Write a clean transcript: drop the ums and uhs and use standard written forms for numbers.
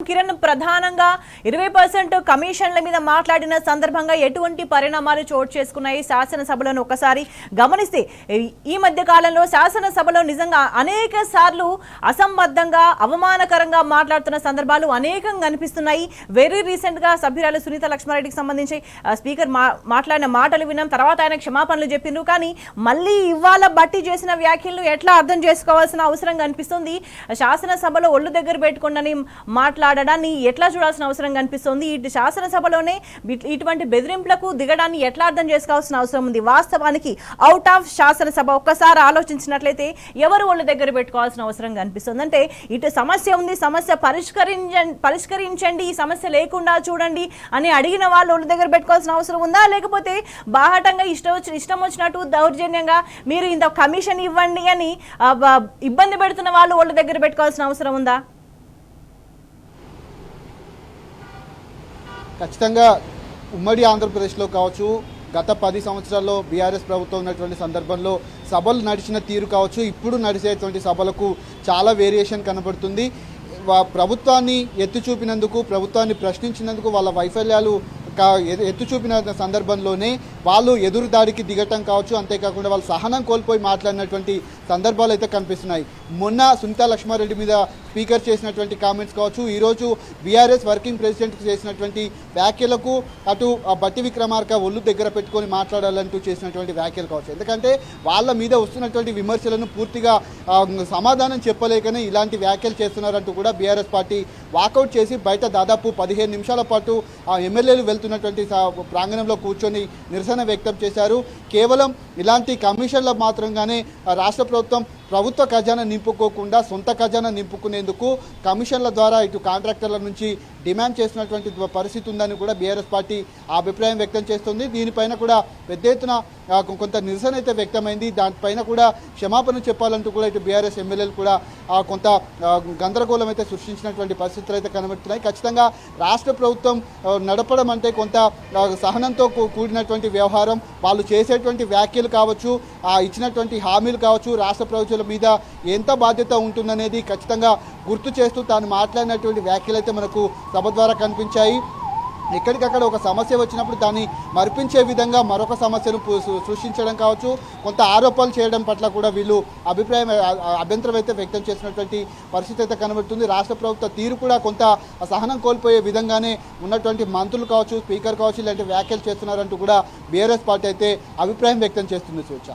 కిరణ్ ప్రధానంగా 20% కమిషన్ల మీద మాట్లాడిన సందర్భంగా ఎటువంటి పరిణామాలు చోటు చేసుకున్నాయి శాసనసభలో ఒకసారి గమనిస్తే ఈ మధ్య కాలంలో శాసనసభలో నిజంగా అనేక సార్లు అసంబద్ధంగా అవమానకరంగా మాట్లాడుతున్న సందర్భాలు అనేకం కనిపిస్తున్నాయి. వెరీ రీసెంట్ గా సభ్యురాలు సునీత లక్ష్మారెడ్డికి సంబంధించి స్పీకర్ మాట్లాడిన మాటలు విన్నాం. తర్వాత ఆయన క్షమాపణలు చెప్పిండ్రు. కానీ మళ్ళీ ఇవాళ బట్టి చేసిన వ్యాఖ్యలను ఎట్లా అర్థం చేసుకోవాల్సిన అవసరం కనిపిస్తుంది. శాసనసభలో ఒళ్ళు దగ్గర పెట్టుకోండి మాట్లాడడాన్ని ఎట్లా చూడాల్సిన అవసరం కనిపిస్తుంది. ఇటు శాసనసభలోనే ఇటువంటి బెదిరింపులకు దిగడాన్ని ఎట్లా అర్థం చేసుకోవాల్సిన అవసరం ఉంది. వాస్తవానికి అవుట్ ఆఫ్ శాసనసభ ఒక్కసారి ఆలోచించినట్లయితే ఎవరు ఒళ్ళు దగ్గర పెట్టుకోవాల్సిన అవసరం కనిపిస్తుంది. అంటే ఇటు సమస్య ఉంది, సమస్య పరిష్కరించండి, ఈ సమస్య లేకుండా చూడండి అని అడిగిన వాళ్ళు ఒళ్ళు దగ్గర పెట్టుకోవాల్సిన అవసరం ఉందా, లేకపోతే బాహటంగా ఇష్టం వచ్చినట్టు దౌర్జన్యంగా మీరు ఇంత కమిషన్ ఇవ్వండి అని ఇబ్బంది పెడుతున్న వాళ్ళు ఒళ్ళు దగ్గర పెట్టుకోవాల్సిన అవసరం ఉందా? ఖచ్చితంగా ఉమ్మడి ఆంధ్రప్రదేశ్లో కావచ్చు, గత 10 సంవత్సరాల్లో బీఆర్ఎస్ ప్రభుత్వం ఉన్నటువంటి సందర్భంలో సభలు నడిచిన తీరు కావచ్చు, ఇప్పుడు నడిచేటువంటి సభలకు చాలా వేరియేషన్ కనబడుతుంది. ప్రభుత్వాన్ని ఎత్తి చూపినందుకు, ప్రభుత్వాన్ని ప్రశ్నించినందుకు వాళ్ళ వైఫల్యాలు ఎత్తు చూపిన సందర్భంలోనే వాళ్ళు ఎదురు దాడికి దిగటం కావచ్చు, అంతేకాకుండా వాళ్ళు సహనం కోల్పోయి మాట్లాడినటువంటి సందర్భాలు అయితే కనిపిస్తున్నాయి. మొన్న సునీత లక్ష్మారెడ్డి మీద స్పీకర్ చేసినటువంటి కామెంట్స్ కావచ్చు, ఈరోజు బీఆర్ఎస్ వర్కింగ్ ప్రెసిడెంట్కి చేసినటువంటి వ్యాఖ్యలకు, అటు బట్టి విక్రమార్క ఒళ్ళు దగ్గర పెట్టుకొని మాట్లాడాలంటూ చేసినటువంటి వ్యాఖ్యలు కావచ్చు. ఎందుకంటే వాళ్ళ మీద వస్తున్నటువంటి విమర్శలను పూర్తిగా సమాధానం చెప్పలేకనే ఇలాంటి వ్యాఖ్యలు చేస్తున్నారంటూ కూడా బీఆర్ఎస్ పార్టీ వాకౌట్ చేసి బయట దాదాపు 15 నిమిషాల పాటు ఆ ఎమ్మెల్యేలు వెళ్తున్నటువంటి ప్రాంగణంలో కూర్చొని నిరసన వ్యక్తం చేశారు. కేవలం ఇలాంటి కమిషన్ల మాత్రంగానే రాష్ట్ర ప్రభుత్వ ఖజానా నింపుకోకుండా సొంత ఖజానా నింపుకునేందుకు కమిషన్ల ద్వారా ఇటు కాంట్రాక్టర్ల నుంచి డిమాండ్ చేస్తున్నటువంటి పరిస్థితి ఉందని కూడా బీఆర్ఎస్ పార్టీ అభిప్రాయం వ్యక్తం చేస్తుంది. దీనిపైన కూడా పెద్ద ఎత్తున కొంత నిరసన అయితే వ్యక్తమైంది. దానిపైన కూడా క్షమాపణ చెప్పాలంటూ కూడా ఇటు బీఆర్ఎస్ ఎమ్మెల్యేలు కూడా కొంత గందరగోళం అయితే సృష్టించినటువంటి పరిస్థితులు అయితే కనబడుతున్నాయి. ఖచ్చితంగా రాష్ట్ర ప్రభుత్వం నడపడం అంటే కొంత సహనంతో కూడినటువంటి వ్యవహారం. వాళ్ళు చేసేటువంటి వ్యాఖ్యలు కావచ్చు, ఇచ్చినటువంటి హామీలు కావచ్చు, రాష్ట్ర ప్రభుత్వాల మీద ఎంత బాధ్యత ఉంటుందనేది ఖచ్చితంగా గుర్తు చేస్తూ తాను మాట్లాడినటువంటి వ్యాఖ్యలు అయితే మనకు సభ ద్వారా కనిపించాయి. ఎక్కడికక్కడ ఒక సమస్య వచ్చినప్పుడు దాన్ని మరిపించే విధంగా మరొక సమస్యను సృష్టించడం కావచ్చు, కొంత ఆరోపణలు చేయడం పట్ల కూడా వీళ్ళు అభ్యంతరం అయితే వ్యక్తం చేసినటువంటి పరిస్థితి అయితే కనబడుతుంది. రాష్ట్ర ప్రభుత్వ తీరు కూడా కొంత సహనం కోల్పోయే విధంగానే ఉన్నటువంటి మంత్రులు కావచ్చు, స్పీకర్ కావచ్చు ఇలాంటి వ్యాఖ్యలు చేస్తున్నారంటూ కూడా బీఆర్ఎస్ పార్టీ అయితే అభిప్రాయం వ్యక్తం చేస్తుంది. స్వేచ్ఛ.